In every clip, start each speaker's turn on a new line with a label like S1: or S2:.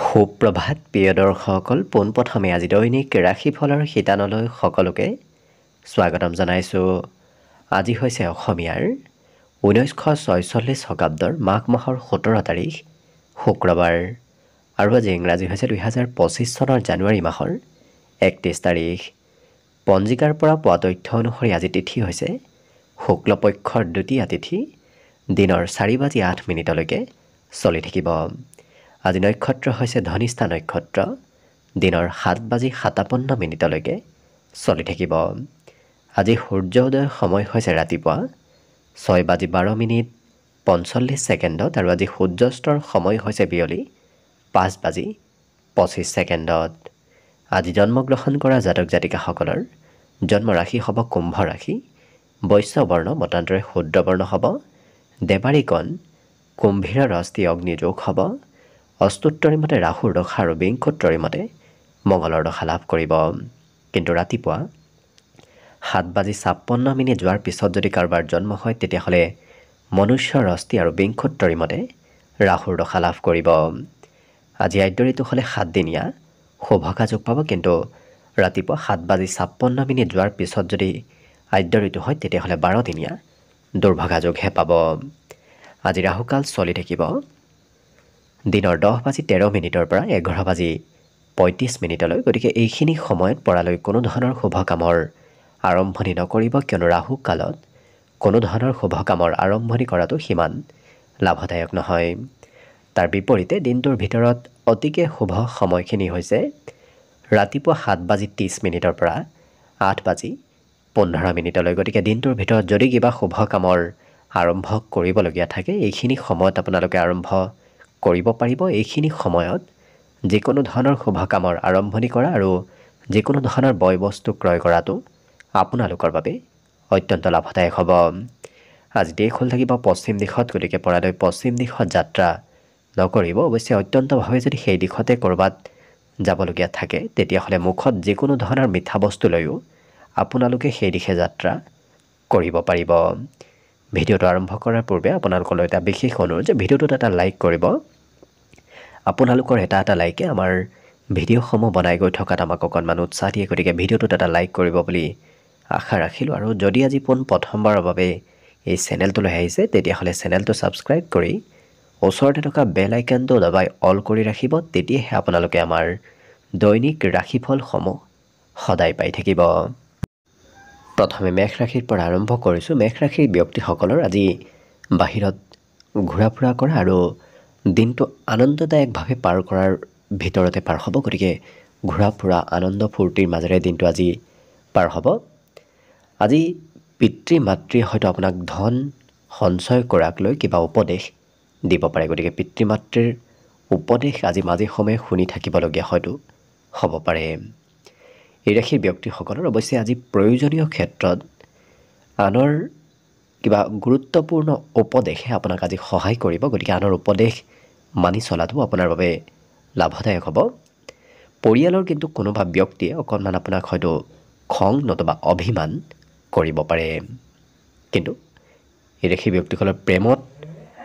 S1: সুপ্ৰভাত প্ৰিয় দৰ্শকসকল, পোনপ্ৰথমে আজি দৈনিক ৰাশিফলৰ শিতানলৈ সকলোকে স্বাগতম জনাইছোঁ। আজি হৈছে অসমীয়াৰ 1946 শকাব্দৰ মাঘ মাহৰ 17 তাৰিখ শুক্ৰবাৰ আৰু আজি ইংৰাজী হৈছে 2025 চনৰ জানুৱাৰী মাহৰ 31 তাৰিখ। পঞ্জিকাৰ পৰা পোৱা তথ্য অনুসৰি আজি তিথি হৈছে শুক্লপক্ষৰ দ্বিতীয়া তিথি, দিনৰ 4:08 চলি থাকিব। আজি নক্ষত্ৰ হৈছে ধনিষ্ঠা নক্ষত্ৰ, দিনৰ 7:57 চলি থাকিব। আজি সূৰ্য উদয়ৰ সময় হৈছে ৰাতিপুৱা 6:12:45 আৰু আজি সূৰ্যাস্তৰ সময় হৈছে বিয়লি 5:25। আজি জন্মগ্ৰহণ কৰা জাতক জাতিকাসকলৰ জন্ম ৰাশি হ'ব কুম্ভ ৰাশি, বৈশ্য বৰ্ণ মতান্তৰে শূদ্ৰ বৰ্ণ হ'ব, দেৱাৰীগণ কুম্ভীৰ ৰস্তি অগ্নিযোগ হ'ব, অষ্টোত্তৰী মতে ৰাহুৰ দশা আৰু বিংশোত্তৰী মতে মঙলৰ দশা লাভ কৰিব। কিন্তু ৰাতিপুৱা 7:56 যোৱাৰ পিছত যদি কাৰোবাৰ জন্ম হয় তেতিয়াহ'লে মনুষ্য ৰস্তি আৰু বিংশোত্তৰী মতে ৰাহুৰ দশা লাভ কৰিব। আজি আদ্যঋতু হ'লে 7 দিনীয়া শুভকা যোগ পাব, কিন্তু ৰাতিপুৱা 7:56 যোৱাৰ পিছত যদি আদ্য ঋতু হয় তেতিয়াহ'লে 12 দিনীয়া দুৰ্ভগা যোগহে পাব। আজি ৰাহুকাল চলি থাকিব দিনৰ 10:13 পৰা 11:35। গতিকে এইখিনি সময়ত পৰালৈ কোনো ধৰণৰ শুভ কামৰ আৰম্ভণি নকৰিব, কিয়নো ৰাহু কালত কোনো ধৰণৰ শুভ কামৰ আৰম্ভণি কৰাটো সিমান লাভদায়ক নহয়। তাৰ বিপৰীতে দিনটোৰ ভিতৰত অতিকে শুভ সময়খিনি হৈছে ৰাতিপুৱা 7:30 পৰা 8:15। গতিকে দিনটোৰ ভিতৰত যদি কিবা শুভ কামৰ আৰম্ভ কৰিবলগীয়া থাকে এইখিনি সময়ত আপোনালোকে আৰম্ভ কৰিব পাৰিব। এইখিনি সময়ত যিকোনো ধৰণৰ শুভ কামৰ আৰম্ভণি কৰা আৰু যিকোনো ধৰণৰ বয় বস্তু ক্ৰয় কৰাটো আপোনালোকৰ বাবে অত্যন্ত লাভদায়ক হ'ব। আজি দেশ হ'ল থাকিব পশ্চিম দিশত, গতিকে পৰালৈ পশ্চিম দিশত যাত্ৰা নকৰিব। অৱশ্যে অত্যন্তভাৱে যদি সেই দিশতে ক'ৰবাত যাবলগীয়া থাকে তেতিয়াহ'লে মুখত যিকোনো ধৰণৰ মিঠা বস্তু লৈও আপোনালোকে সেই দিশে যাত্ৰা কৰিব পাৰিব। ভিডিঅ'টো আৰম্ভ কৰাৰ পূৰ্বে আপোনালোকলৈ এটা বিশেষ অনুৰোধ যে ভিডিঅ'টোত এটা লাইক কৰিব। আপোনালোকৰ এটা লাইকে আমাৰ ভিডিঅ'সমূহ বনাই গৈ থকাত আমাক অকণমান উৎসাহ দিয়ে, গতিকে ভিডিঅ'টোত এটা লাইক কৰিব বুলি আশা ৰাখিলোঁ। আৰু যদি আজি প্ৰথমবাৰৰ বাবে এই চেনেলটোলৈ আহিছে তেতিয়াহ'লে চেনেলটো ছাবস্ক্ৰাইব কৰি ওচৰতে থকা বেল আইকনটো দবাই অল কৰি ৰাখিব, তেতিয়াহে আপোনালোকে আমাৰ দৈনিক ৰাশিফলসমূহ সদায় পাই থাকিব। প্ৰথমে মেষ ৰাশিৰ পৰা আৰম্ভ কৰিছোঁ। মেষ ৰাশিৰ ব্যক্তিসকলৰ আজি বাহিৰত ঘূৰা ফুৰা কৰা আৰু দিনটো আনন্দদায়কভাৱে পাৰ কৰাৰ ভিতৰতে পাৰ হ'ব। গতিকে ঘূৰা ফুৰা আনন্দ ফূৰ্তিৰ মাজেৰে দিনটো আজি পাৰ হ'ব। আজি পিতৃ মাতৃয়ে হয়তো আপোনাক ধন সঞ্চয় কৰাক লৈ কিবা উপদেশ দিব পাৰে, গতিকে পিতৃ মাতৃৰ উপদেশ আজি মাজে সময়ে শুনি থাকিবলগীয়া হয়তো হ'ব পাৰে। এই ৰাশিৰ ব্যক্তিসকলৰ অৱশ্যে আজি প্ৰয়োজনীয় ক্ষেত্ৰত আনৰ কিবা গুৰুত্বপূৰ্ণ উপদেশে আপোনাক আজি সহায় কৰিব, গতিকে আনৰ উপদেশ মানি চলাটো আপোনাৰ বাবে লাভদায়ক হ'ব। পৰিয়ালৰ কিন্তু কোনোবা ব্যক্তিয়ে অকণমান আপোনাক হয়তো খং নতুবা অভিমান কৰিব পাৰে। কিন্তু এই ৰাশিৰ ব্যক্তিসকলৰ প্ৰেমত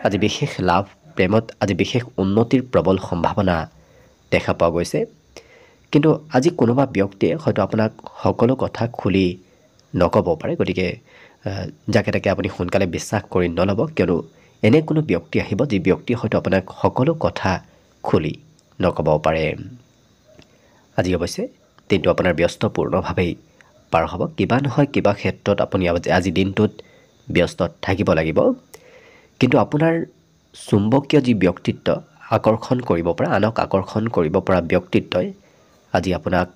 S1: আজি বিশেষ লাভ, প্ৰেমত আজি বিশেষ উন্নতিৰ প্ৰবল সম্ভাৱনা দেখা পোৱা গৈছে। কিন্তু আজি কোনোবা ব্যক্তিয়ে হয়তো আপোনাক সকলো কথা খুলি নক'ব পাৰে, গতিকে যাকে তাকে আপুনি সোনকালে বিশ্বাস কৰি নল'ব, কিয়নো এনে কোনো ব্যক্তি আহিব যি ব্যক্তিয়ে হয়তো আপোনাক সকলো কথা খুলি নক'ব পাৰে। আজি অৱশ্যে দিনটো আপোনাৰ ব্যস্তপূৰ্ণভাৱেই পাৰ হ'ব। কিবা নহয় কিবা ক্ষেত্ৰত আপুনি আজি দিনটোত ব্যস্ত থাকিব লাগিব। কিন্তু আপোনাৰ চুম্বকীয় যি ব্যক্তিত্ব আকৰ্ষণ কৰিব পৰা, আনক আকৰ্ষণ কৰিব পৰা ব্যক্তিত্বই আজি আপোনাক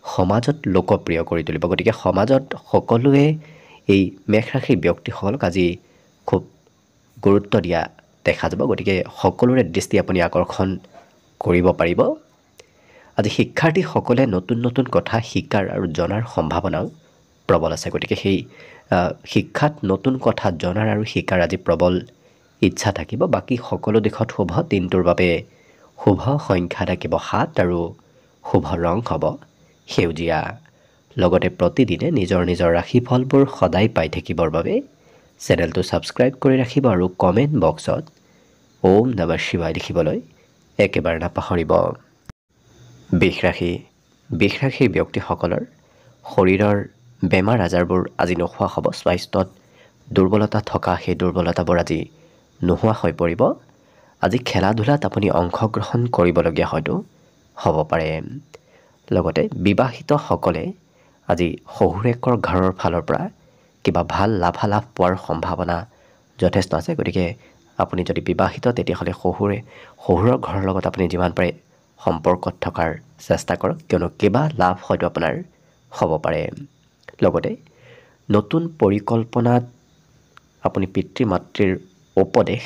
S1: সমাজত লোকপ্ৰিয় কৰি তুলিব। গতিকে সমাজত সকলোৱে এই মেষ ৰাশিৰ ব্যক্তিসকলক আজি খুব গুৰুত্ব দিয়া দেখা যাব, গতিকে সকলোৰে দৃষ্টি আপুনি আকৰ্ষণ কৰিব পাৰিব। আজি শিক্ষাৰ্থীসকলে নতুন নতুন কথা শিকাৰ আৰু জনাৰ সম্ভাৱনাও প্ৰবল আছে, গতিকে সেই শিক্ষাত নতুন কথা জনাৰ আৰু শিকাৰ আজি প্ৰবল ইচ্ছা থাকিব। বাকী সকলো দিশত শুভ। দিনটোৰ বাবে শুভ সংখ্যা থাকিব 7 আৰু শুভ ৰং হ'ব সেউজীয়া। লগতে প্ৰতিদিনে নিজৰ নিজৰ ৰাশিফলবোৰ সদায় পাই থাকিবৰ বাবে চেনেলটো ছাবস্ক্ৰাইব কৰি ৰাখিব আৰু কমেণ্ট বক্সত ওম নমঃ শিৱায় লিখিবলৈ একেবাৰে নাপাহৰিব। বিষ ৰাশিৰ ব্যক্তিসকলৰ শৰীৰৰ বেমাৰ আজাৰবোৰ আজি নোহোৱা হ'ব। স্বাস্থ্যত দুৰ্বলতা থকা সেই দুৰ্বলতাবোৰ আজি নোহোৱা হৈ পৰিব। আজি খেলা ধূলাত আপুনি অংশগ্ৰহণ কৰিবলগীয়া হয়তো হ'ব পাৰে। লগতে বিবাহিতসকলে আজি শহুৰেকৰ ঘৰৰ ফালৰ পৰা কিবা ভাল লাভালাভ পোৱাৰ সম্ভাৱনা যথেষ্ট আছে। গতিকে আপুনি যদি বিবাহিত তেতিয়াহ'লে শহুৰৰ ঘৰৰ লগত আপুনি যিমান পাৰে সম্পৰ্কত থকাৰ চেষ্টা কৰক, কিয়নো কিবা লাভ হয়তো আপোনাৰ হ'ব পাৰে। লগতে নতুন পৰিকল্পনাত আপুনি পিতৃ মাতৃৰ উপদেশ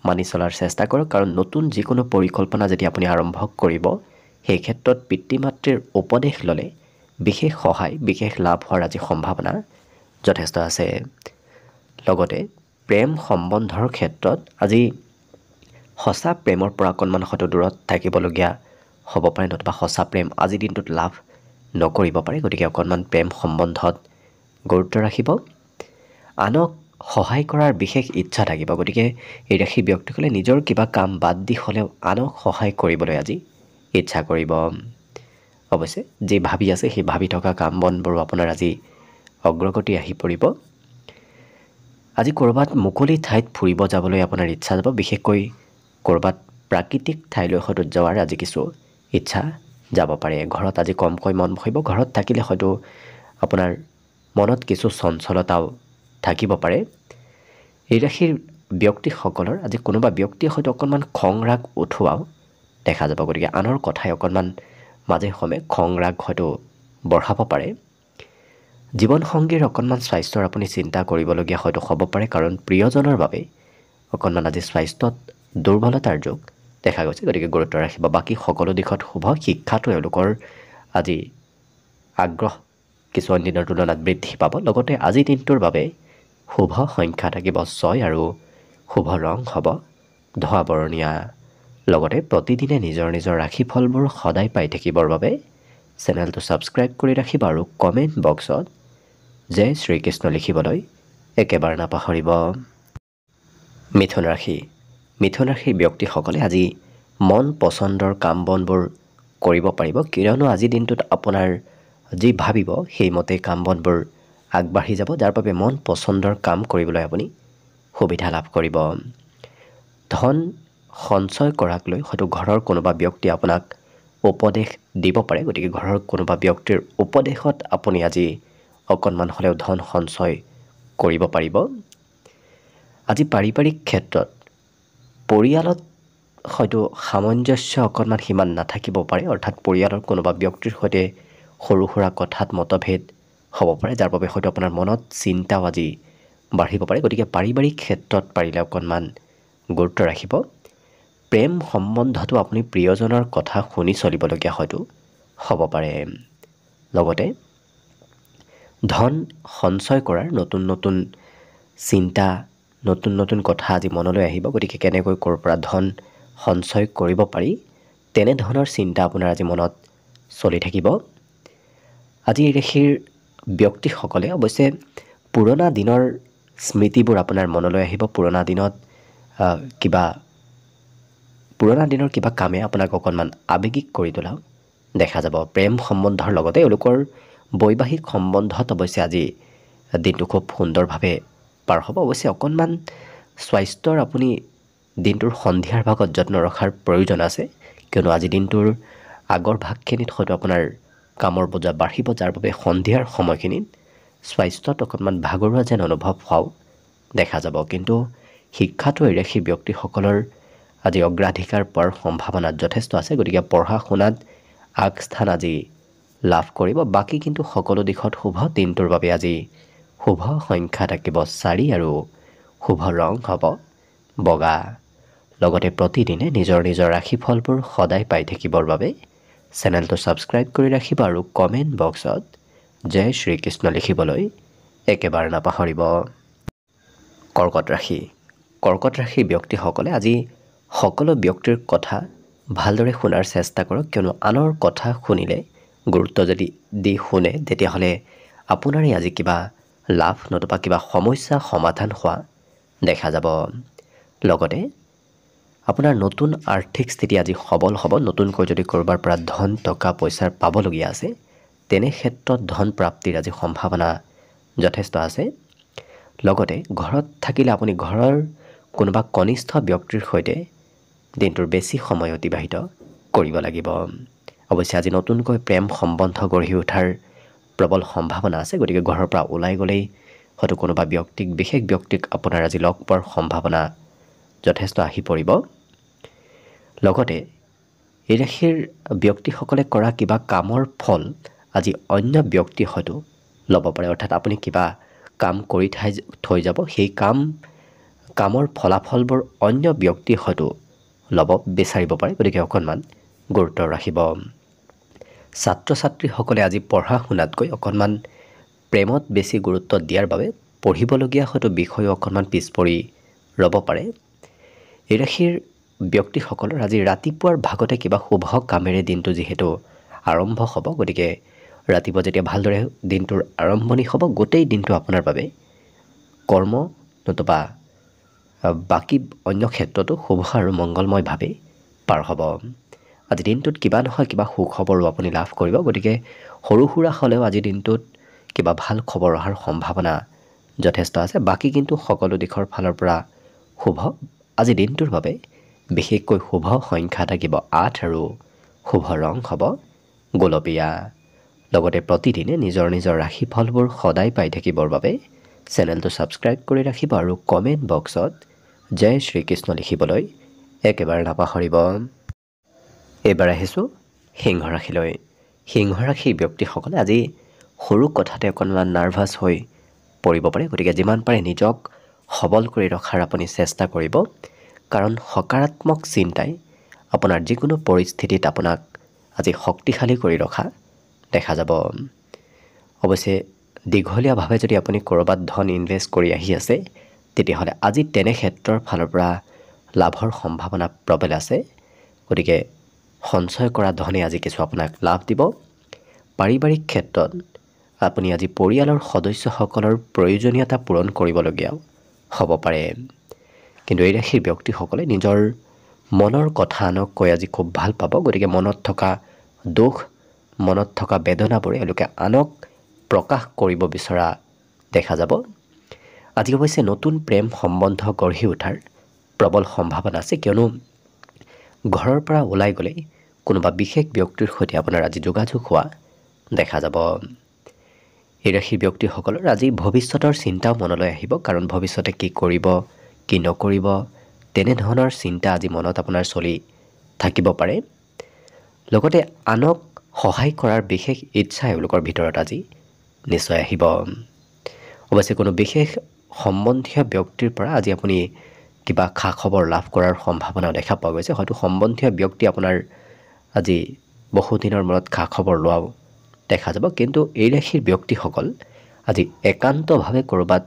S1: মানি চলাৰ চেষ্টা কৰক, কাৰণ নতুন যিকোনো পৰিকল্পনা যদি আপুনি আৰম্ভ কৰিব সেই ক্ষেত্ৰত পিতৃ মাতৃৰ উপদেশ ল'লে বিশেষ সহায় বিশেষ লাভ হোৱাৰ আজি সম্ভাৱনা যথেষ্ট আছে। লগতে প্ৰেম সম্বন্ধৰ ক্ষেত্ৰত আজি সঁচা প্ৰেমৰ পৰা অকণমান হয়তো দূৰত থাকিবলগীয়া হ'ব পাৰে, নতুবা সঁচা প্ৰেম আজিৰ দিনটোত লাভ নকৰিব পাৰে। গতিকে অকণমান প্ৰেম সম্বন্ধত গুৰুত্ব ৰাখিব। আনক সহায় কৰাৰ বিশেষ ইচ্ছা থাকিব। গতিকে এই ৰাশি ব্যক্তিসকলে নিজৰ কিবা কাম বাদ দি হ'লেও আনক সহায় কৰিবলৈ আজি ইচ্ছা কৰিব। অৱশ্যে যি ভাবি আছে সেই ভাবি থকা কাম বনবোৰো আপোনাৰ আজি অগ্ৰগতি আহি পৰিব। আজি ক'ৰবাত মুকলি ঠাইত ফুৰিব যাবলৈ আপোনাৰ ইচ্ছা যাব, বিশেষকৈ ক'ৰবাত প্ৰাকৃতিক ঠাইলৈ হয়তো যোৱাৰ আজি কিছু ইচ্ছা যাব পাৰে। ঘৰত আজি কমকৈ মন বহিব। ঘৰত থাকিলে হয়তো আপোনাৰ মনত কিছু চঞ্চলতাও থাকিব পাৰে। এই ৰাশিৰ ব্যক্তিসকলৰ আজি কোনোবা ব্যক্তিয়ে হয়তো অকণমান খং ৰাগ উঠোৱাও দেখা যাব। গতিকে আনৰ কথাই অকণমান মাজে সময়ে খং ৰাগ হয়তো বঢ়াব পাৰে। জীৱনসংগীৰ অকণমান স্বাস্থ্যৰ আপুনি চিন্তা কৰিবলগীয়া হয়তো হ'ব পাৰে, কাৰণ প্ৰিয়জনৰ বাবে অকণমান আজি স্বাস্থ্যত দুৰ্বলতাৰ যোগ দেখা গৈছে। গতিকে গুৰুত্ব ৰাখিব। বাকী সকলো দিশত শুভ। শিক্ষাটো এওঁলোকৰ আজি আগ্ৰহ কিছু অন্য দিনৰ তুলনাত বৃদ্ধি পাব। লগতে আজিৰ দিনটোৰ বাবে শুভ সংখ্যা থাকিব 6 আৰু শুভ ৰং হ'ব ধোঁৱা বৰণীয়া। লগতে প্ৰতিদিনে নিজৰ নিজৰ ৰাশিফলবোৰ সদায় পাই থাকিবৰ বাবে চেনেলটো ছাবস্ক্ৰাইব কৰি ৰাখিব আৰু কমেণ্ট বক্সত জয় শ্ৰীকৃষ্ণ লিখিবলৈ একেবাৰে নাপাহৰিব। মিথুন ৰাশিৰ ব্যক্তিসকলে আজি মন পচন্দৰ কাম বনবোৰ কৰিব পাৰিব, কিয়নো আজিৰ দিনটোত আপোনাৰ যি ভাবিব সেইমতে কাম বনবোৰ আগবাঢ়ি যাব, যাৰ বাবে মন পচন্দৰ কাম কৰিবলৈ আপুনি সুবিধা লাভ কৰিব। ধন সঞ্চয় কৰাক লৈ হয়তো ঘৰৰ কোনোবা ব্যক্তি আপোনাক উপদেশ দিব পাৰে। গতিকে ঘৰৰ কোনোবা ব্যক্তিৰ উপদেশত আপুনি আজি অকণমান হ'লেও ধন সঞ্চয় কৰিব পাৰিব। আজি পাৰিবাৰিক ক্ষেত্ৰত পৰিয়ালত হয়তো সামঞ্জস্য অকণমান সিমান নাথাকিব পাৰে, অৰ্থাৎ পৰিয়ালৰ কোনোবা ব্যক্তিৰ সৈতে সৰু সুৰা কথাত মতভেদ হ'ব পাৰে, যাৰ বাবে হয়তো আপোনাৰ মনত চিন্তাও আজি বাঢ়িব পাৰে। গতিকে পাৰিবাৰিক ক্ষেত্ৰত পাৰিলে অকণমান গুৰুত্ব ৰাখিব। প্ৰেম সম্বন্ধতো আপুনি প্ৰিয়জনৰ কথা শুনি চলিবলগীয়া হয়তো হ'ব পাৰে। লগতে ধন সঞ্চয় কৰাৰ নতুন নতুন চিন্তা, নতুন নতুন কথা আজি মনলৈ আহিব। গতিকে কেনেকৈ ক'ৰ পৰা ধন সঞ্চয় কৰিব পাৰি তেনেধৰণৰ চিন্তা আপোনাৰ আজি মনত চলি থাকিব। আজি এই ৰাশিৰ ব্যক্তিসকলে অৱশ্যে পুৰণা দিনৰ স্মৃতিবোৰ আপোনাৰ মনলৈ আহিব। পুৰণা দিনৰ কিবা কামে আপোনাক অকণমান আৱেগিক কৰি তোলাও দেখা যাব। প্ৰেম সম্বন্ধৰ লগতে এওঁলোকৰ বৈবাহিক সম্বন্ধত অৱশ্যে আজি দিনটো খুব সুন্দৰভাৱে পাৰ হ'ব। অৱশ্যে অকণমান স্বাস্থ্যৰ আপুনি দিনটোৰ সন্ধিয়াৰ ভাগত যত্ন ৰখাৰ প্ৰয়োজন আছে, কিয়নো আজি দিনটোৰ আগৰ ভাগখিনিত হয়তো আপোনাৰ কামৰ বোজা বাঢ়িব, যাৰ বাবে সন্ধিয়াৰ সময়খিনিত স্বাস্থ্যত অকণমান ভাগৰুৱা যেন অনুভৱ হোৱাও দেখা যাব। কিন্তু শিক্ষাটো এই ৰাশিৰ ব্যক্তিসকলৰ আজি অগ্ৰাধিকাৰ পোৱাৰ সম্ভাৱনা যথেষ্ট আছে। গতিকে পঢ়া শুনাত আগস্থান আজি লাভ কৰিব। বাকী কিন্তু সকলো দিশত শুভ। দিনটোৰ বাবে আজি শুভ সংখ্যা থাকিব 4 আৰু শুভ ৰং হ'ব বগা। লগতে প্ৰতিদিনে নিজৰ নিজৰ ৰাশিফলবোৰ সদায় পাই থাকিবৰ বাবে চেনেলটো ছাবস্ক্ৰাইব কৰি ৰাখিব আৰু কমেণ্ট বক্সত জয় শ্ৰীকৃষ্ণ লিখিবলৈ একেবাৰে নাপাহৰিব। কৰ্কট ৰাশিৰ ব্যক্তিসকলে আজি সকলো ব্যক্তিৰ কথা ভালদৰে শুনাৰ চেষ্টা কৰক, কিয়নো আনৰ কথা শুনিলে গুৰুত্ব যদি দি শুনে তেতিয়াহ'লে আপোনাৰে আজি কিবা লাভ নতুবা কিবা সমস্যা সমাধান হোৱা দেখা যাব। লগতে আপোনাৰ নতুন আৰ্থিক স্থিতি আজি সবল হ'ব। নতুনকৈ যদি ক'ৰবাৰ পৰা ধন টকা পইচাৰ পাবলগীয়া আছে তেনে ক্ষেত্ৰত ধন প্ৰাপ্তিৰ আজি সম্ভাৱনা যথেষ্ট আছে। লগতে ঘৰত থাকিলে আপুনি ঘৰৰ কোনোবা কনিষ্ঠ ব্যক্তিৰ সৈতে দিনটোৰ বেছি সময় অতিবাহিত কৰিব লাগিব। অৱশ্যে আজি নতুনকৈ প্ৰেম সম্বন্ধ গঢ়ি উঠাৰ প্ৰবল সম্ভাৱনা আছে। গতিকে ঘৰৰ পৰা ওলাই গ'লেই হয়তো কোনোবা ব্যক্তিক বিশেষ ব্যক্তিক আপোনাৰ আজি লগ পোৱাৰ সম্ভাৱনা যথেষ্ট আহি পৰিব। লগতে এই ৰাশিৰ ব্যক্তিসকলে কৰা কিবা কামৰ ফল আজি অন্য ব্যক্তি হয়তো ল'ব পাৰে। অৰ্থাৎ আপুনি কিবা কাম কৰি থৈ যাব, সেই কামৰ ফলাফলবোৰ অন্য ব্যক্তি হয়তো ল'ব বিচাৰিব পাৰে। গতিকে অকণমান গুৰুত্ব ৰাখিব। ছাত্ৰ ছাত্ৰীসকলে আজি পঢ়া শুনাতকৈ অকণমান প্ৰেমত বেছি গুৰুত্ব দিয়াৰ বাবে পঢ়িবলগীয়া হয়তো বিষয়ো অকণমান পিছ পৰি ৰ'ব পাৰে। এই ৰাশিৰ ব্যক্তিসকলৰ আজি ৰাতিপুৱাৰ ভাগতে কিবা শুভ কামেৰে দিনটো যিহেতু আৰম্ভ হ'ব, গতিকে ৰাতিপুৱা যেতিয়া ভালদৰে দিনটোৰ আৰম্ভণি হ'ব, গোটেই দিনটো আপোনাৰ বাবে কৰ্ম নতুবা বাকী অন্য ক্ষেত্ৰতো শুভ আৰু মংগলময়ভাৱে পাৰ হ'ব। আজি দিনটোত কিবা নহয় কিবা সুখবৰো আপুনি লাভ কৰিব। গতিকে সৰু সুৰা হ'লেও আজিৰ দিনটোত কিবা ভাল খবৰ অহাৰ সম্ভাৱনা যথেষ্ট আছে। বাকী কিন্তু সকলো দিশৰ ফালৰ পৰা শুভ। আজি দিনটোৰ বাবে বিশেষকৈ শুভ সংখ্যা থাকিব 8 আৰু শুভ ৰং হ'ব গোলপীয়া। লগতে প্ৰতিদিনে নিজৰ নিজৰ ৰাশিফলবোৰ সদায় পাই থাকিবৰ বাবে চেনেলটো ছাবস্ক্ৰাইব কৰি ৰাখিব আৰু কমেণ্ট বক্সত জয় শ্ৰীকৃষ্ণ লিখিবলৈ একেবাৰে নাপাহৰিব। এইবাৰ আহিছোঁ সিংহ ৰাশিলৈ। সিংহ ৰাশিৰ ব্যক্তিসকলে আজি সৰু কথাতে অকণমান নাৰ্ভাছ হৈ পৰিব পাৰে। গতিকে যিমান পাৰে নিজক সবল কৰি ৰখাৰ আপুনি চেষ্টা কৰিব, কাৰণ সকাৰাত্মক চিন্তাই আপোনাৰ যিকোনো পৰিস্থিতিত আপোনাক আজি শক্তিশালী কৰি ৰখা দেখা যাব। অৱশ্যে দীঘলীয়াভাৱে যদি আপুনি ক'ৰবাত ধন ইনভেষ্ট কৰি আহি আছে, তেতিয়াহ'লে আজি তেনে ক্ষেত্ৰৰ ফালৰ পৰা লাভৰ সম্ভাৱনা প্ৰবল আছে। গতিকে সঞ্চয় কৰা ধনে আজি কিছু আপোনাক লাভ দিব। পাৰিবাৰিক ক্ষেত্ৰত আপুনি আজি পৰিয়ালৰ সদস্যসকলৰ প্ৰয়োজনীয়তা পূৰণ কৰিবলগীয়াও হ'ব পাৰে। কিন্তু এই ৰাশিৰ ব্যক্তিসকলে নিজৰ মনৰ কথা আনক কৈ আজি খুব ভাল পাব। গতিকে মনত থকা দুখ, মনত থকা বেদনাবোৰে এওঁলোকে আনক প্ৰকাশ কৰিব বিচৰা দেখা যাব। আজি অৱশ্যে নতুন প্ৰেম সম্বন্ধ গঢ়ি উঠাৰ প্ৰবল সম্ভাৱনা আছে, কিয়নো ঘৰৰ পৰা ওলাই গ'লেই কোনোবা বিশেষ ব্যক্তিৰ সৈতে আপোনাৰ আজি যোগাযোগ হোৱা দেখা যাব। এই ৰাশিৰ ব্যক্তিসকলৰ আজি ভৱিষ্যতৰ চিন্তাও মনলৈ আহিব, কাৰণ ভৱিষ্যতে কি কৰিব কি নকৰিব তেনেধৰণৰ চিন্তা আজি মনত আপোনাৰ চলি থাকিব পাৰে। লগতে আনক সহায় কৰাৰ বিশেষ ইচ্ছা এওঁলোকৰ ভিতৰত আজি নিশ্চয় আহিব। অৱশ্যে কোনো বিশেষ সম্বন্ধীয় ব্যক্তিৰ পৰা আজি আপুনি কিবা খা খবৰ লাভ কৰাৰ সম্ভাৱনাও দেখা পোৱা গৈছে। হয়তো সম্বন্ধীয় ব্যক্তি আপোনাৰ আজি বহুদিনৰ মূৰত খা খবৰ লোৱাও দেখা যাব। কিন্তু এই ৰাশিৰ ব্যক্তিসকল আজি একান্তভাৱে ক'ৰবাত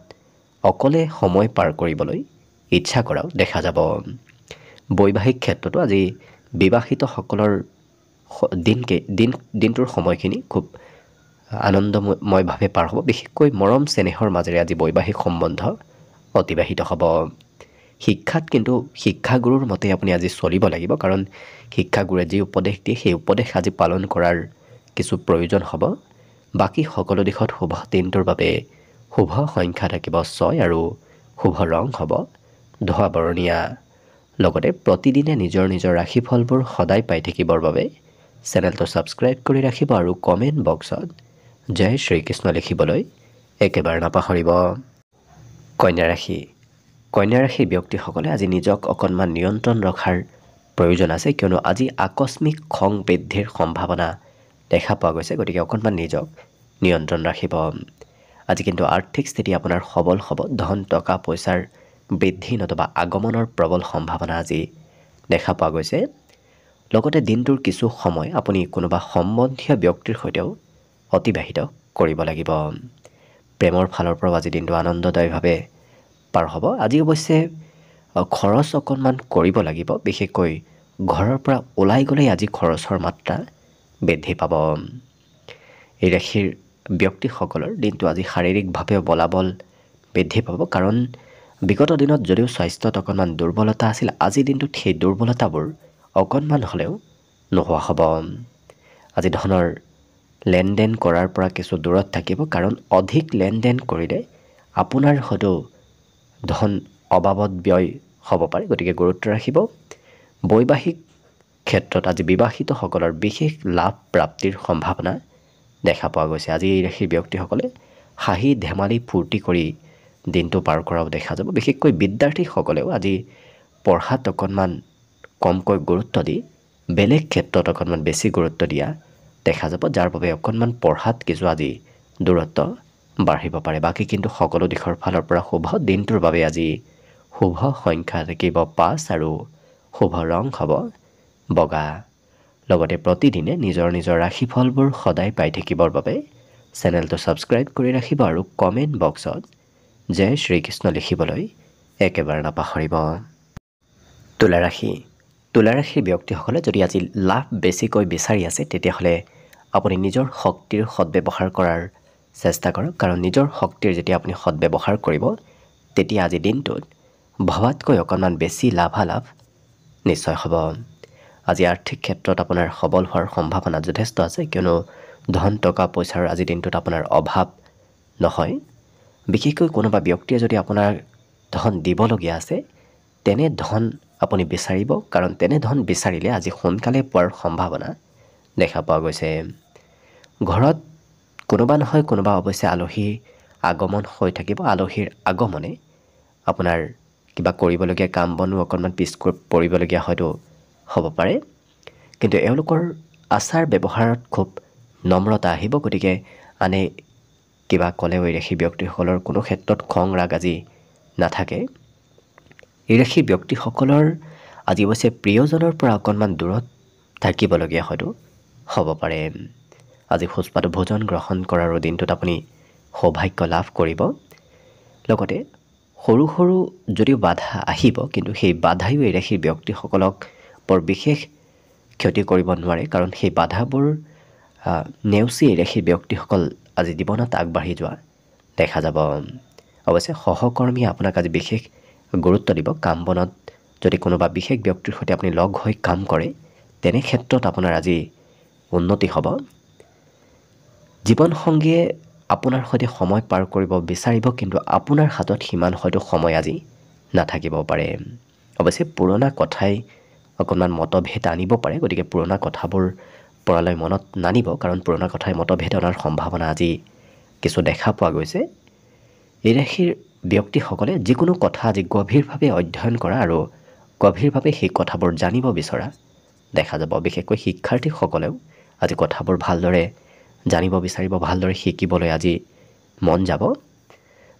S1: অকলে সময় পাৰ কৰিবলৈ ইচ্ছা কৰাও দেখা যাব। বৈবাহিক ক্ষেত্ৰতো আজি বিবাহিতসকলৰ দিনটোৰ সময়খিনি খুব আনন্দময়ভাৱে পাৰ হ'ব। বিশেষকৈ মৰম চেনেহৰ মাজেৰে আজি বৈবাহিক সম্বন্ধ অতিবাহিত হ'ব। শিক্ষাত কিন্তু শিক্ষাগুৰুৰ মতে আপুনি আজি চলিব লাগিব, কাৰণ শিক্ষাগুৰুৱে যি উপদেশ দিয়ে সেই উপদেশ আজি পালন কৰাৰ কিছু প্ৰয়োজন হ'ব। বাকী সকলো দিশত শুভ। দিনটোৰ বাবে শুভ সংখ্যা থাকিব 6 আৰু শুভ ৰং হ'ব ধোঁৱা বৰণীয়া। লগতে প্ৰতিদিনে নিজৰ নিজৰ ৰাশিফলবোৰ সদায় পাই থাকিবৰ বাবে চেনেলটো ছাবস্ক্ৰাইব কৰি ৰাখিব আৰু কমেণ্ট বক্সত জয় শ্ৰীকৃষ্ণ লিখিবলৈ একেবাৰে নাপাহৰিব। কন্যা ৰাশি। কন্যা ৰাশিৰ ব্যক্তিসকলে আজি নিজক অকণমান নিয়ন্ত্ৰণ ৰখাৰ প্ৰয়োজন আছে, কিয়নো আজি আকস্মিক খং বৃদ্ধিৰ সম্ভাৱনা দেখা পোৱা গৈছে। গতিকে অকণমান নিজক নিয়ন্ত্ৰণ ৰাখিব। আজি কিন্তু আৰ্থিক স্থিতি আপোনাৰ সবল হ'ব। ধন টকা পইচাৰ বৃদ্ধি নতুবা আগমনৰ প্ৰবল সম্ভাৱনা আজি দেখা পোৱা গৈছে। লগতে দিনটোৰ কিছু সময় আপুনি কোনোবা সম্বন্ধীয় ব্যক্তিৰ সৈতেও অতিবাহিত কৰিব লাগিব। প্ৰেমৰ ফালৰ পৰাও আজি দিনটো আনন্দদায়কভাৱে পাৰ হ'ব। আজি অৱশ্যে খৰচ অকণমান কৰিব লাগিব। বিশেষকৈ ঘৰৰ পৰা ওলাই গ'লেই আজি খৰচৰ মাত্ৰা বৃদ্ধি পাব। এই ৰাশিৰ ব্যক্তিসকলৰ দিনটো আজি শাৰীৰিকভাৱেও বলাবল বৃদ্ধি পাব, কাৰণ বিগত দিনত যদিও স্বাস্থ্যত অকণমান দুৰ্বলতা আছিল, আজিৰ দিনটোত সেই দুৰ্বলতাবোৰ অকণমান হ'লেও নোহোৱা হ'ব। আজি ধনৰ লেনদেন কৰাৰ পৰা কিছু দূৰত থাকিব, কাৰণ অধিক লেনদেন কৰিলে আপোনাৰ হয়তো ধন অবাবত ব্যয় হ'ব পাৰে, গতিকে গুৰুত্ব ৰাখিব। বৈবাহিক ক্ষেত্ৰত আজি বিবাহিতসকলৰ বিশেষ লাভ প্ৰাপ্তিৰ সম্ভাৱনা দেখা পোৱা গৈছে। আজি এই ৰাশিৰ ব্যক্তিসকলে হাঁহি ধেমালি ফূৰ্তি কৰি দিনটো পাৰ কৰাও দেখা যাব। বিশেষকৈ বিদ্যাৰ্থীসকলেও আজি পঢ়াত অকণমান কমকৈ গুৰুত্ব দি বেলেগ ক্ষেত্ৰত অকণমান বেছি গুৰুত্ব দিয়া দেখা যাব, যাৰ বাবে অকণমান পঢ়াত কিছু আজি দূৰত্ব বাঢ়িব পাৰে। বাকী কিন্তু সকলো দিশৰ ফালৰ পৰা শুভ। দিনটোৰ বাবে আজি শুভ সংখ্যা থাকিব 5 আৰু শুভ ৰং হ'ব বগা। লগতে প্ৰতিদিনে নিজৰ নিজৰ ৰাশিফলবোৰ সদায় পাই থাকিবৰ বাবে চেনেলটো ছাবস্ক্ৰাইব কৰি ৰাখিব আৰু কমেণ্ট বক্সত জয় শ্ৰীকৃষ্ণ লিখিবলৈ একেবাৰে নাপাহৰিব। তুলা ৰাশি। তুলা ৰাশিৰ ব্যক্তিসকলে যদি আজি লাভ বেছিকৈ বিচাৰি আছে, তেতিয়াহ'লে আপুনি নিজৰ শক্তিৰ সদ্ব্যৱহাৰ কৰাৰ চেষ্টা কৰক, কাৰণ নিজৰ শক্তিৰ যেতিয়া আপুনি সদ্ব্যৱহাৰ কৰিব, তেতিয়া আজি দিনটোত ভবাতকৈ অকণমান বেছি লাভালাভ নিশ্চয় হ'ব। আজি আৰ্থিক ক্ষেত্ৰত আপোনাৰ সবল হোৱাৰ সম্ভাৱনা যথেষ্ট আছে, কিয়নো ধন টকা পইচাৰ আজিৰ দিনটোত আপোনাৰ অভাৱ নহয়। বিশেষকৈ কোনোবা ব্যক্তিয়ে যদি আপোনাৰ ধন দিবলগীয়া আছে, তেনে ধন আপুনি বিচাৰিব, কাৰণ তেনে ধন বিচাৰিলে আজি সোনকালে পোৱাৰ সম্ভাৱনা দেখা পোৱা গৈছে। ঘৰত কোনোবা নহয় কোনোবা অৱশ্যে আলহী আগমন হৈ থাকিব। আলহীৰ আগমনে আপোনাৰ কিবা কৰিবলগীয়া কাম বনো অকণমান পিছ পৰিবলগীয়া হয়তো হ'ব পাৰে, কিন্তু এওঁলোকৰ আচাৰ ব্যৱহাৰত খুব নম্ৰতা আহিব। গতিকে আনে কিবা ক'লেও এই ৰাশি ব্যক্তিসকলৰ কোনো ক্ষেত্ৰত খং ৰাগ আজি নাথাকে। এই ৰাশি ব্যক্তিসকলৰ আজি অৱশ্যে প্ৰিয়জনৰ পৰা অকণমান দূৰত থাকিবলগীয়া হয়তো হ'ব পাৰে। আজি সুস্বাদু ভোজন গ্ৰহণ কৰাৰ দিনটোত আপুনি সৌভাগ্য লাভ কৰিব। লগতে সৰু সৰু যদিও বাধা আহিব, কিন্তু সেই বাধায়ো এই ৰাশিৰ ব্যক্তিসকলক বৰ বিশেষ ক্ষতি কৰিব নোৱাৰে, কাৰণ সেই বাধাবোৰ নেওচি এই ৰাশিৰ ব্যক্তিসকল আজি জীৱনত আগবাঢ়ি যোৱা দেখা যাব। অৱশ্যে সহকৰ্মীয়ে আপোনাক আজি বিশেষ গুৰুত্ব দিব। কাম বনত যদি কোনোবা বিশেষ ব্যক্তিৰ সৈতে আপুনি লগ হৈ কাম কৰে, তেনে ক্ষেত্ৰত আপোনাৰ আজি উন্নতি হ'ব। জীৱনসংগীয়ে আপোনাৰ সৈতে সময় পাৰ কৰিব বিচাৰিব, কিন্তু আপোনাৰ হাতত সিমান হয়তো সময় আজি নাথাকিব পাৰে। অৱশ্যে পুৰণা কথাই অকণমান মতভেদ আনিব পাৰে, গতিকে পুৰণা কথাবোৰ পৰালৈ মনত নানিব, কাৰণ পুৰণা কথাই মতভেদ অনাৰ সম্ভাৱনা আজি কিছু দেখা পোৱা গৈছে। এই ৰাশিৰ ব্যক্তিসকলে যিকোনো কথা আজি গভীৰভাৱে অধ্যয়ন কৰা আৰু গভীৰভাৱে সেই কথাবোৰ জানিব বিচৰা দেখা যাব। বিশেষকৈ শিক্ষাৰ্থীসকলেও আজি কথাবোৰ ভালদৰে জানিব বিচাৰিব, ভালদৰে শিকিবলৈ আজি মন যাব।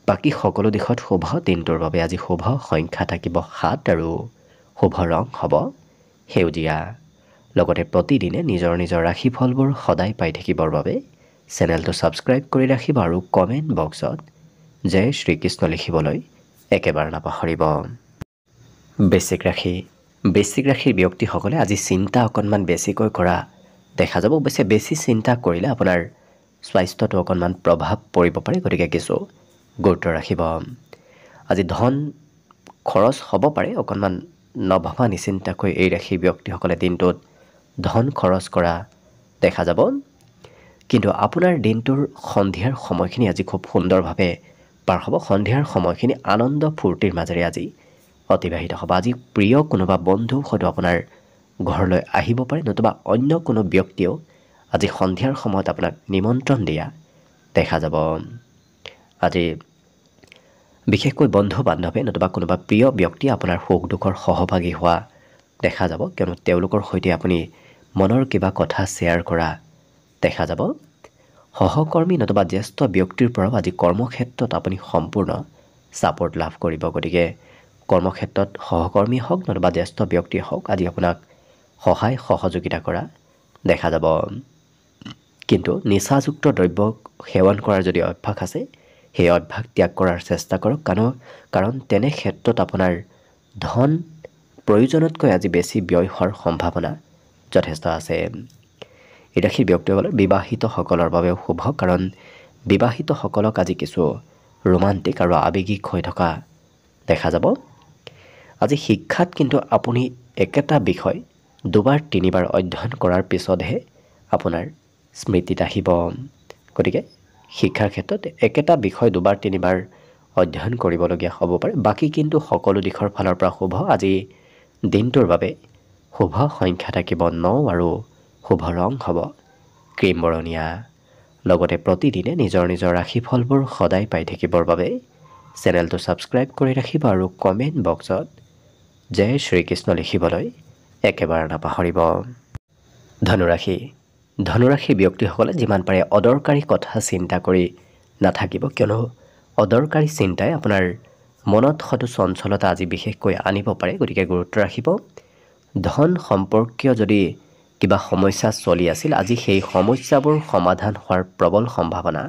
S1: বাকী সকলো দিশত শুভ। দিনটোৰ বাবে আজি শুভ সংখ্যা থাকিব 7 আৰু শুভ ৰং হ'ব সেউজীয়া। লগতে প্ৰতিদিনে নিজৰ নিজৰ ৰাশিফলবোৰ সদায় পাই থাকিবৰ বাবে চেনেলটো ছাবস্ক্ৰাইব কৰি ৰাখিব আৰু কমেণ্ট বক্সত জয় শ্ৰীকৃষ্ণ লিখিবলৈ একেবাৰে নাপাহৰিব। বৃশ্চিক ৰাশি। বৃশ্চিক ৰাশিৰ ব্যক্তিসকলে আজি চিন্তা অকণমান বেছিকৈ কৰা দেখা যাব। অৱশ্যে বেছি চিন্তা কৰিলে আপোনাৰ স্বাস্থ্যটো অকণমান প্ৰভাৱ পৰিব পাৰে, গতিকে কিছু গুৰুত্ব ৰাখিব। আজি ধন খৰচ হ'ব পাৰে, অকণমান নভবা নিচিন্তাকৈ এই ৰাশিৰ ব্যক্তিসকলে দিনটোত ধন খৰচ কৰা দেখা যাব। কিন্তু আপোনাৰ দিনটোৰ সন্ধিয়াৰ সময়খিনি আজি খুব সুন্দৰভাৱে পাৰ হ'ব। সন্ধিয়াৰ সময়খিনি আনন্দ ফূৰ্তিৰ মাজেৰে আজি অতিবাহিত হ'ব। আজি প্ৰিয় কোনোবা বন্ধু হয়তো আপোনাৰ ঘৰলৈ আহিব পাৰে, নতুবা অন্য কোনো ব্যক্তিয়েও আজি সন্ধিয়াৰ সময়ত আপোনাক নিমন্ত্ৰণ দিয়া দেখা যাব। আজি বিশেষকৈ বন্ধু বান্ধৱে নতুবা কোনোবা প্ৰিয় ব্যক্তি আপোনাৰ সুখ দুখৰ সহভাগী হোৱা দেখা যাব, কিয়নো তেওঁলোকৰ সৈতে আপুনি মনৰ কিবা কথা শ্বেয়াৰ কৰা দেখা যাব। সহকৰ্মী নতুবা জ্যেষ্ঠ ব্যক্তিৰ পৰাও আজি কৰ্মক্ষেত্ৰত আপুনি সম্পূৰ্ণ ছাপোৰ্ট লাভ কৰিব। গতিকে কৰ্মক্ষেত্ৰত সহকৰ্মী হওক নতুবা জ্যেষ্ঠ ব্যক্তিয়ে হওক আজি আপোনাক সহায় সহযোগিতা কৰা দেখা যাব। কিন্তু নিচাযুক্ত দ্ৰব্য সেৱন কৰাৰ যদি অভ্যাস আছে, সেই অভ্যাস ত্যাগ কৰাৰ চেষ্টা কৰক, কাৰণ তেনে ক্ষেত্ৰত আপোনাৰ ধন প্ৰয়োজনতকৈ আজি বেছি ব্যয় হোৱাৰ সম্ভাৱনা যথেষ্ট আছে। এই ৰাশিৰ ব্যক্তিসকলৰ বিবাহিতসকলৰ বাবেও শুভ, কাৰণ বিবাহিতসকলক আজি কিছু ৰোমান্টিক আৰু আৱেগিক হৈ থকা দেখা যাব। আজি শিক্ষাত কিন্তু আপুনি একেটা বিষয় দুবাৰ তিনিবাৰ অধ্যয়ন কৰাৰ পিছতহে আপোনাৰ স্মৃতিত আহিব। গতিকে শিক্ষাৰ ক্ষেত্ৰত একেটা বিষয় দুবাৰ তিনিবাৰ অধ্যয়ন কৰিবলগীয়া হ'ব পাৰে। বাকী কিন্তু সকলো দিশৰ ফালৰ পৰা শুভ। আজি দিনটোৰ বাবে শুভ সংখ্যা থাকিব 9 আৰু শুভ ৰং হ'ব ক্ৰীম বৰণীয়া। লগতে প্ৰতিদিনে নিজৰ নিজৰ ৰাশিফলবোৰ সদায় পাই থাকিবৰ বাবে চেনেলটো ছাবস্ক্ৰাইব কৰি ৰাখিব আৰু কমেণ্ট বক্সত জয় শ্ৰীকৃষ্ণ লিখিবলৈ একেবাৰে নাপাহৰিব। ধনুৰাশি ধনুৰাশি ব্যক্তিসকলে যিমান পাৰে অদৰকাৰী কথা চিন্তা কৰি নাথাকিব, কিয়নো অদৰকাৰী চিন্তাই আপোনাৰ মনত হয়তো চঞ্চলতা আজি বিশেষকৈ আনিব পাৰে। গতিকে গুৰুত্ব ৰাখিব। ধন সম্পৰ্কীয় যদি কিবা সমস্যা চলি আছিল, আজি সেই সমস্যাবোৰ সমাধান হোৱাৰ প্ৰবল সম্ভাৱনা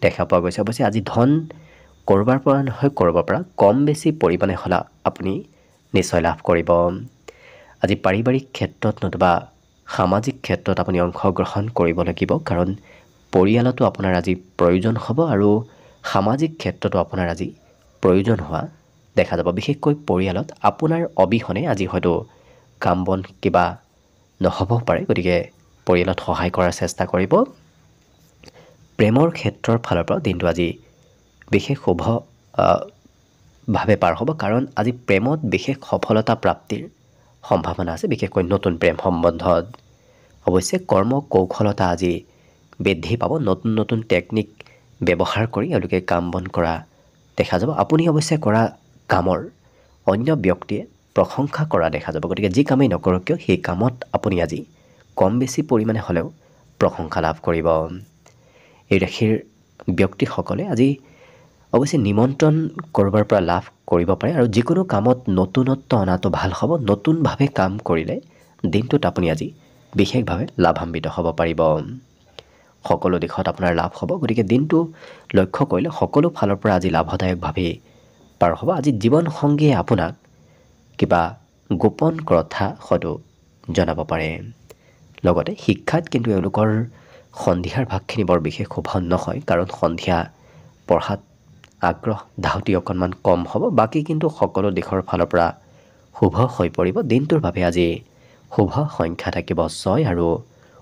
S1: দেখা পোৱা গৈছে। অৱশ্যে আজি ধন ক'ৰবাৰ পৰা নহয় ক'ৰবাৰ পৰা কম বেছি পৰিমাণে হ'লে আপুনি নিশ্চয় লাভ কৰিব। আজি পাৰিবাৰিক ক্ষেত্ৰত নতুবা সামাজিক ক্ষেত্ৰত আপুনি অংশগ্ৰহণ কৰিব লাগিব, কাৰণ পৰিয়ালতো আপোনাৰ আজি প্ৰয়োজন হ'ব আৰু সামাজিক ক্ষেত্ৰতো আপোনাৰ আজি প্ৰয়োজন হোৱা দেখা যাব। বিশেষকৈ পৰিয়ালত আপোনাৰ অবিহনে আজি হয়তো কাম বন কিবা নহ'ব পাৰে। গতিকে পৰিয়ালত সহায় কৰাৰ চেষ্টা কৰিব। প্ৰেমৰ ক্ষেত্ৰৰ ফালৰ পৰা দিনটো আজি বিশেষ শুভভাৱে পাৰ হ'ব, কাৰণ আজি প্ৰেমত বিশেষ সফলতা প্ৰাপ্তিৰ সম্ভাৱনা আছে, বিশেষকৈ নতুন প্ৰেম সম্বন্ধত। অৱশ্যে কৰ্ম কৌশলতা আজি বৃদ্ধি পাব। নতুন নতুন টেকনিক ব্যৱহাৰ কৰি এওঁলোকে কাম বন কৰা দেখা যাব। আপুনি অৱশ্যে কৰা কামৰ অন্য ব্যক্তিয়ে প্ৰশংসা কৰা দেখা যাব। গতিকে যি কামেই নকৰক কিয় সেই কামত আপুনি আজি কম বেছি পৰিমাণে হ'লেও প্ৰশংসা লাভ কৰিব। এই ৰাশিৰ ব্যক্তিসকলে আজি অৱশ্যে নিমন্ত্ৰণ ক'ৰবাৰ পৰা লাভ কৰিব পাৰে আৰু যিকোনো কামত নতুনত্ব অনাটো ভাল হ'ব। নতুনভাৱে কাম কৰিলে দিনটোত আপুনি আজি বিশেষভাৱে লাভান্বিত হ'ব পাৰিব। সকলো দিশত আপোনাৰ লাভ হ'ব। গতিকে দিনটো লক্ষ্য কৰিলে সকলো ফালৰ পৰা আজি লাভদায়কভাৱেই পাৰ হ'ব। আজি জীৱনসংগীয়ে আপোনাক কিবা গোপন কথা হয়তো জনাব পাৰে। লগতে শিক্ষাত কিন্তু এওঁলোকৰ সন্ধিয়াৰ ভাগখিনি বৰ বিশেষ শুভ নহয়, কাৰণ সন্ধিয়া পঢ়াত আগ্ৰহ ধাউতি অকণমান কম হ'ব। বাকী কিন্তু সকলো দিশৰ ফালৰ পৰা শুভ হৈ পৰিব। দিনটোৰ বাবে আজি শুভ সংখ্যা থাকিব 6 আৰু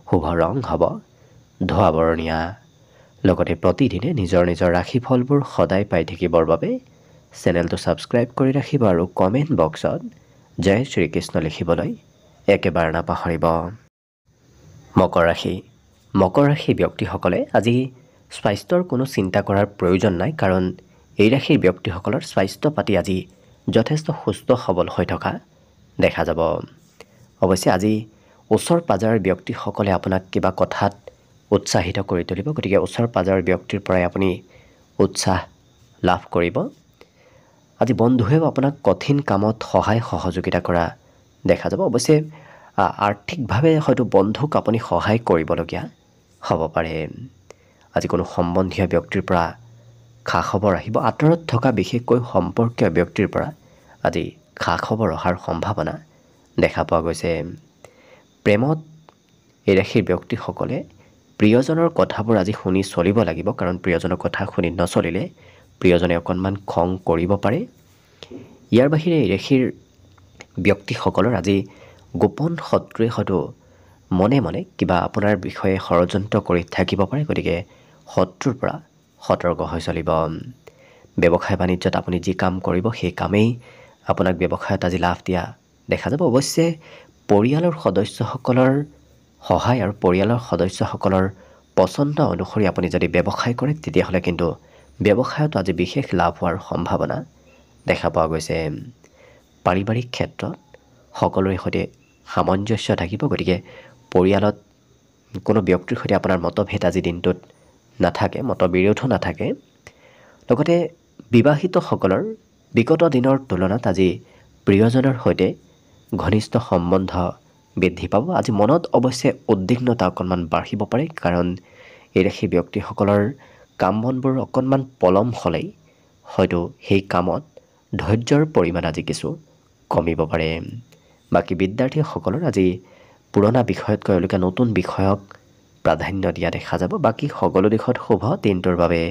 S1: শুভ ৰং হ'ব ধোঁৱা বৰণীয়া। লগতে প্ৰতিদিনে নিজৰ নিজৰ ৰাশিফলবোৰ সদায় পাই থাকিবৰ বাবে চেনেলটো ছাবস্ক্ৰাইব কৰি ৰাখিব আৰু কমেণ্ট বক্সত জয় শ্ৰীকৃষ্ণ লিখিবলৈ একেবাৰে নাপাহৰিব। মকৰ ৰাশি মকৰ ৰাশি ব্যক্তিসকলে আজি স্বাস্থ্যৰ কোনো চিন্তা কৰাৰ প্ৰয়োজন নাই, কাৰণ এই ৰাশিৰ ব্যক্তিসকলৰ স্বাস্থ্য পাতি আজি যথেষ্ট সুস্থ সবল হৈ থকা দেখা যাব। অৱশ্যে আজি ওচৰ পাজৰৰ ব্যক্তিসকলে আপোনাক কিবা কথাত উৎসাহিত কৰি তুলিব। গতিকে ওচৰ পাজৰৰ ব্যক্তিৰ পৰাই আপুনি উৎসাহ লাভ কৰিব। আজি বন্ধুৱেও আপোনাক কঠিন কামত সহায় সহযোগিতা কৰা দেখা যাব। অৱশ্যে আৰ্থিকভাৱে হয়তো বন্ধুক আপুনি সহায় কৰিবলগীয়া হ'ব পাৰে। আজি কোনো সম্বন্ধীয় ব্যক্তিৰ পৰা খা খবৰ আহিব। আঁতৰত থকা বিশেষকৈ সম্পৰ্কীয় ব্যক্তিৰ পৰা আজি খা খবৰ অহাৰ সম্ভাৱনা দেখা পোৱা গৈছে। প্ৰেমত এই ৰাশিৰ ব্যক্তিসকলে প্ৰিয়জনৰ কথাবোৰ আজি শুনি চলিব লাগিব, কাৰণ প্ৰিয়জনৰ কথা শুনি নচলিলে প্ৰিয়জনে অকণমান খং কৰিব পাৰে। ইয়াৰ বাহিৰে এই ৰাশিৰ ব্যক্তিসকলৰ আজি গোপন শত্ৰুৱে হয়তো মনে মনে কিবা আপোনাৰ বিষয়ে ষড়যন্ত্ৰ কৰি থাকিব পাৰে। গতিকে শত্ৰুৰ পৰা সতৰ্ক হৈ চলিব। ব্যৱসায় বাণিজ্যত আপুনি যি কাম কৰিব সেই কামেই আপোনাক ব্যৱসায়ত আজি লাভ দিয়া দেখা যাব। অৱশ্যে পৰিয়ালৰ সদস্যসকলৰ সহায় আৰু পৰিয়ালৰ সদস্যসকলৰ পচন্দ অনুসৰি আপুনি যদি ব্যৱসায় কৰে, তেতিয়াহ'লে কিন্তু ব্যৱসায়ত আজি বিশেষ লাভ হোৱাৰ সম্ভাৱনা দেখা পোৱা গৈছে। পাৰিবাৰিক ক্ষেত্ৰত সকলোৰে সৈতে সামঞ্জস্য থাকিব। গতিকে পৰিয়ালত কোনো ব্যক্তিৰ সৈতে আপোনাৰ মতভেদ আজি দিনটোত নাথাকে, মতবিৰোধো নাথাকে। লগতে বিবাহিতসকলৰ বিগত দিনৰ তুলনাত আজি প্ৰিয়জনৰ সৈতে ঘনিষ্ঠ সম্বন্ধ বৃদ্ধি পাব। আজি মনত অৱশ্যে উদ্বিগ্নতা অকণমান বাঢ়িব পাৰে, কাৰণ এই ৰাশি ব্যক্তিসকলৰ কাম বনবোৰ অকণমান পলম হ'লেই হয়তো সেই কামত ধৈৰ্যৰ পৰিমাণ আজি কিছু কমিব পাৰে। বাকী বিদ্যাৰ্থীসকলৰ আজি পুৰণা বিষয়তকৈ এওঁলোকে নতুন বিষয়ক প্ৰাধান্য দিয়া দেখা যাব। বাকী সকলো দিশত শুভ। দিনটোৰ বাবে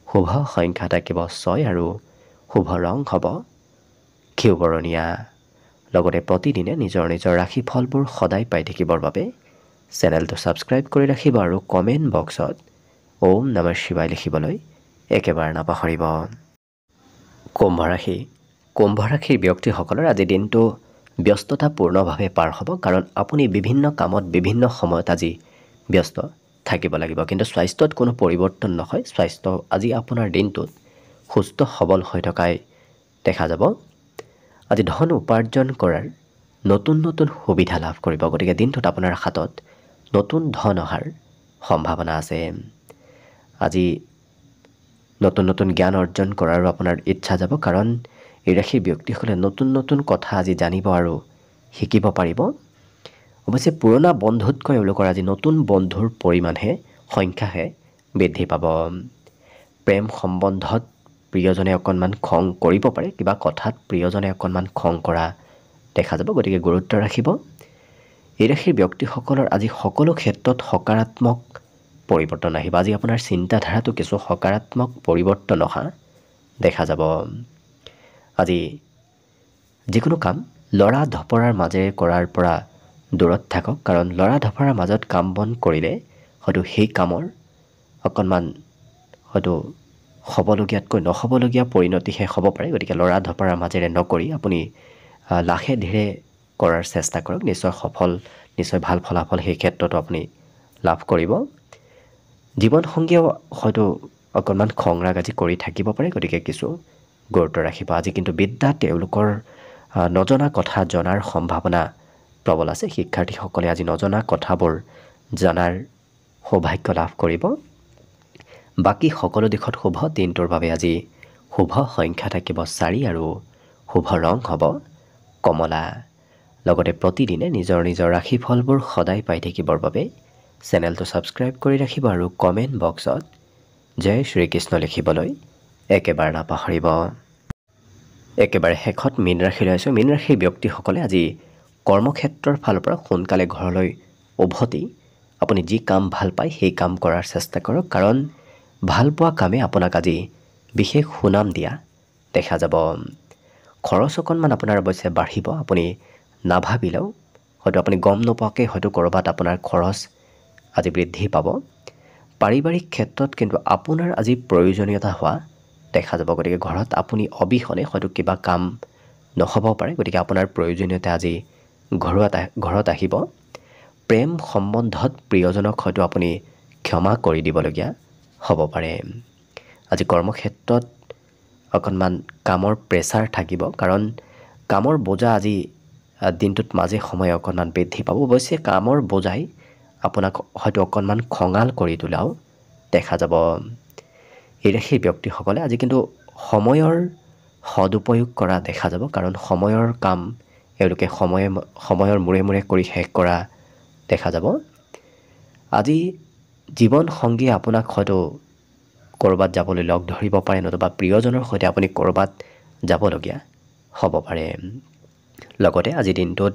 S1: শুভ সংখ্যা থাকিব 6 আৰু শুভ ৰং হ'ব ঘিউবৰণীয়া লগতে প্ৰতিদিনে নিজৰ নিজৰ ৰাশিফলবোৰ সদায় পাই থাকিবৰ বাবে চেনেলটো ছাবস্ক্ৰাইব কৰি ৰাখিব আৰু কমেণ্ট বক্সত ওম নমঃ শিৱায় লিখিবলৈ একেবাৰে নাপাহৰিব। কুম্ভ ৰাশি। কুম্ভ ৰাশিৰ ব্যক্তিসকলৰ আজি দিনটো ব্যস্ততাপূৰ্ণভাৱে পাৰ হ'ব, কাৰণ আপুনি বিভিন্ন কামত বিভিন্ন সময়ত আজি ব্যস্ত থাকিব লাগিব। কিন্তু স্বাস্থ্যত কোনো পৰিৱৰ্তন নহয়। স্বাস্থ্য আজি আপোনাৰ দিনটোত সুস্থ সবল হৈ থকাই দেখা যাব। আজি ধন উপাৰ্জন কৰাৰ নতুন নতুন সুবিধা লাভ কৰিব, গতিকে দিনটোত আপোনাৰ হাতত নতুন ধন অহাৰ সম্ভাৱনা আছে। আজি নতুন নতুন জ্ঞান অৰ্জন কৰাৰো আপোনাৰ ইচ্ছা যাব, কাৰণ এই ৰাশিৰ ব্যক্তিসকলে নতুন নতুন কথা আজি জানিব আৰু শিকিব পাৰিব। অৱশ্যে পুৰণা বন্ধুতকৈ এওঁলোকৰ আজি নতুন বন্ধুৰ পৰিমাণহে সংখ্যাহে বৃদ্ধি পাব। প্ৰেম সম্বন্ধত প্ৰিয়জনে অকণমান খং কৰিব পাৰে, কিবা কথাত প্ৰিয়জনে অকণমান খং কৰা দেখা যাব, গতিকে গুৰুত্ব ৰাখিব। এই ৰাশিৰ ব্যক্তিসকলৰ আজি সকলো ক্ষেত্ৰত সকাৰাত্মক পৰিৱৰ্তন আহিব। আজি আপোনাৰ চিন্তাধাৰাটো কিছু সকাৰাত্মক পৰিৱৰ্তন অহা দেখা যাব। আজি যিকোনো কাম লৰা ধপৰাৰ মাজেৰে কৰাৰ পৰা দূৰত থাকক, কাৰণ লৰা ধপৰাৰ মাজত কাম বন কৰিলে হয়তো সেই কামৰ অকণমান হয়তো হ'বলগীয়াতকৈ নহ'বলগীয়া পৰিণতিহে হ'ব পাৰে। গতিকে লৰা ধপৰাৰ মাজেৰে নকৰি আপুনি লাহে ধীৰে কৰাৰ চেষ্টা কৰক। নিশ্চয় ভাল ফলাফল সেই ক্ষেত্ৰতো আপুনি লাভ কৰিব। জীৱনসংগীয়েও হয়তো অকণমান খং ৰাগ আজি কৰি থাকিব পাৰে, গতিকে কিছু গুৰুত্ব ৰাখিব। আজি কিন্তু বিদ্যাত তেওঁলোকৰ নজনা কথা জনাৰ সম্ভাৱনা প্ৰবল আছে। শিক্ষাৰ্থীসকলে আজি নজনা কথাবোৰ জনাৰ সৌভাগ্য লাভ কৰিব। বাকী সকলো দিশত শুভ। দিনটোৰ বাবে আজি শুভ সংখ্যা থাকিব 4 আৰু শুভ ৰং হ'ব কমলা। লগতে প্ৰতিদিনে নিজৰ নিজৰ ৰাশিফলবোৰ সদায় পাই থাকিবৰ বাবে চেনেলটো ছাবস্ক্ৰাইব কৰি ৰাখিব আৰু কমেণ্ট বক্সত জয় শ্ৰীকৃষ্ণ লিখিবলৈ একেবাৰে নাপাহৰিব। একেবাৰে শেষত মীন ৰাশিলৈ আছোঁ। মীন ৰাশিৰ ব্যক্তিসকলে আজি কৰ্মক্ষেত্ৰৰ ফালৰ পৰা সোনকালে ঘৰলৈ উভতি আপুনি যি কাম ভাল পায় সেই কাম কৰাৰ চেষ্টা কৰক, কাৰণ ভালপোৱা কামে আপোনাক আজি বিশেষ সুনাম দিয়া দেখা যাব। খৰচ অকণমান আপোনাৰ অৱশ্যে বাঢ়িব। আপুনি নাভাবিলেও হয়তো আপুনি গম নোপোৱাকৈ হয়তো ক'ৰবাত আপোনাৰ খৰচ আজি বৃদ্ধি পাব। পাৰিবাৰিক ক্ষেত্ৰত কিন্তু আপোনাৰ আজি প্ৰয়োজনীয়তা হোৱা দেখা যাব, গতিকে ঘৰত আপুনি অবিহনে হয়তো কিবা কাম নহ'ব পাৰে, গতিকে আপোনাৰ প্ৰয়োজনীয়তা আজি ঘৰত আহিব। প্ৰেম সম্বন্ধত প্ৰিয়জনক হয়তো আপুনি ক্ষমা কৰি দিবলগীয়া হ'ব পাৰে। আজি কৰ্মক্ষেত্ৰত অকণমান কামৰ প্ৰেছাৰ থাকিব, কাৰণ কামৰ বোজা আজি দিনটোত মাজে সময়ে অকণমান বৃদ্ধি পাব। অৱশ্যে কামৰ বোজাই আপোনাক হয়তো অকণমান খঙাল কৰি তোলাও দেখা যাব। এই ৰাশিৰ ব্যক্তিসকলে আজি কিন্তু সময়ৰ সদুপয়োগ কৰা দেখা যাব, কাৰণ সময়ৰ কাম এওঁলোকে সময়ৰ মূৰে মূৰে কৰি শেষ কৰা দেখা যাব। আজি জীৱনসংগীয়ে আপোনাক হয়তো ক'ৰবাত যাবলৈ লগ ধৰিব পাৰে, নতুবা প্ৰিয়জনৰ সৈতে আপুনি ক'ৰবাত যাবলগীয়া হ'ব পাৰে। লগতে আজি দিনটোত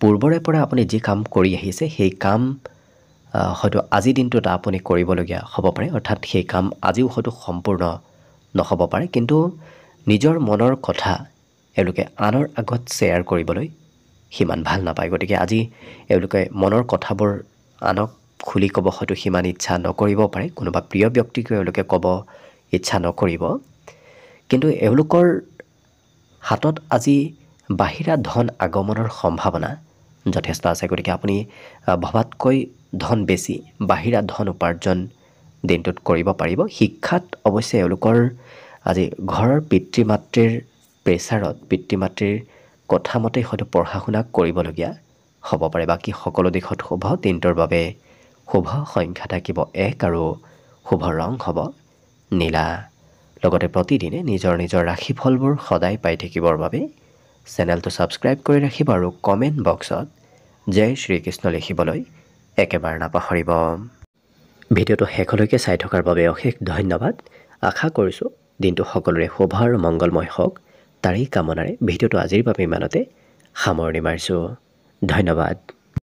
S1: পূৰ্বৰে পৰা আপুনি যি কাম কৰি আহিছে সেই কাম হয়তো আজি দিনটোত আপুনি কৰিবলগীয়া হ'ব পাৰে, অৰ্থাৎ সেই কাম আজিও হয়তো সম্পূৰ্ণ নহ'ব পাৰে, কিন্তু নিজৰ মনৰ কথা এওঁলোকে আনৰ আগত শ্বেয়াৰ কৰিবলৈ সিমান ভাল নাপায়। গতিকে আজি এওঁলোকে মনৰ কথাবোৰ আনক খুলি ক'ব হয়তো সিমান ইচ্ছা নকৰিব পাৰে, কোনোবা প্ৰিয় ব্যক্তিকো এওঁলোকে ক'ব ইচ্ছা নকৰিব, কিন্তু এওঁলোকৰ হাতত আজি বাহিৰা ধন আগমনৰ সম্ভাৱনা যথেষ্ট আছে। গতিকে আপুনি ভবাতকৈ ধন বেছি বাহিৰা ধন উপাৰ্জন দিনটোত কৰিব পাৰিব। শিক্ষাত অৱশ্যে এওঁলোকৰ আজি ঘৰৰ পিতৃ মাতৃৰ প্ৰেছাৰত পিতৃ মাতৃৰ কথা মতে হয়তো পঢ়া শুনা কৰিবলগীয়া হ'ব পাৰে। বাকী সকলো দিশত শুভ। দিনটোৰ বাবে শুভ সংখ্যা থাকিব 1 আৰু শুভ ৰং হ'ব নীলা। লগতে প্ৰতিদিনে নিজৰ নিজৰ ৰাশিফলবোৰ সদায় পাই থাকিবৰ বাবে চেনেলটো ছাবস্ক্ৰাইব কৰি ৰাখিব আৰু কমেণ্ট বক্সত জয় শ্ৰীকৃষ্ণ লিখিবলৈ একেবাৰে নাপাহৰিব। ভিডিঅ'টো শেষলৈকে চাই থকাৰ বাবে অশেষ ধন্যবাদ। আশা কৰিছোঁ দিনটো সকলোৰে শুভ আৰু মংগলময় হওক, তাৰেই কামনাৰে ভিডিঅ'টো আজিৰ বাবে ইমানতে সামৰণি মাৰিছোঁ। ধন্যবাদ।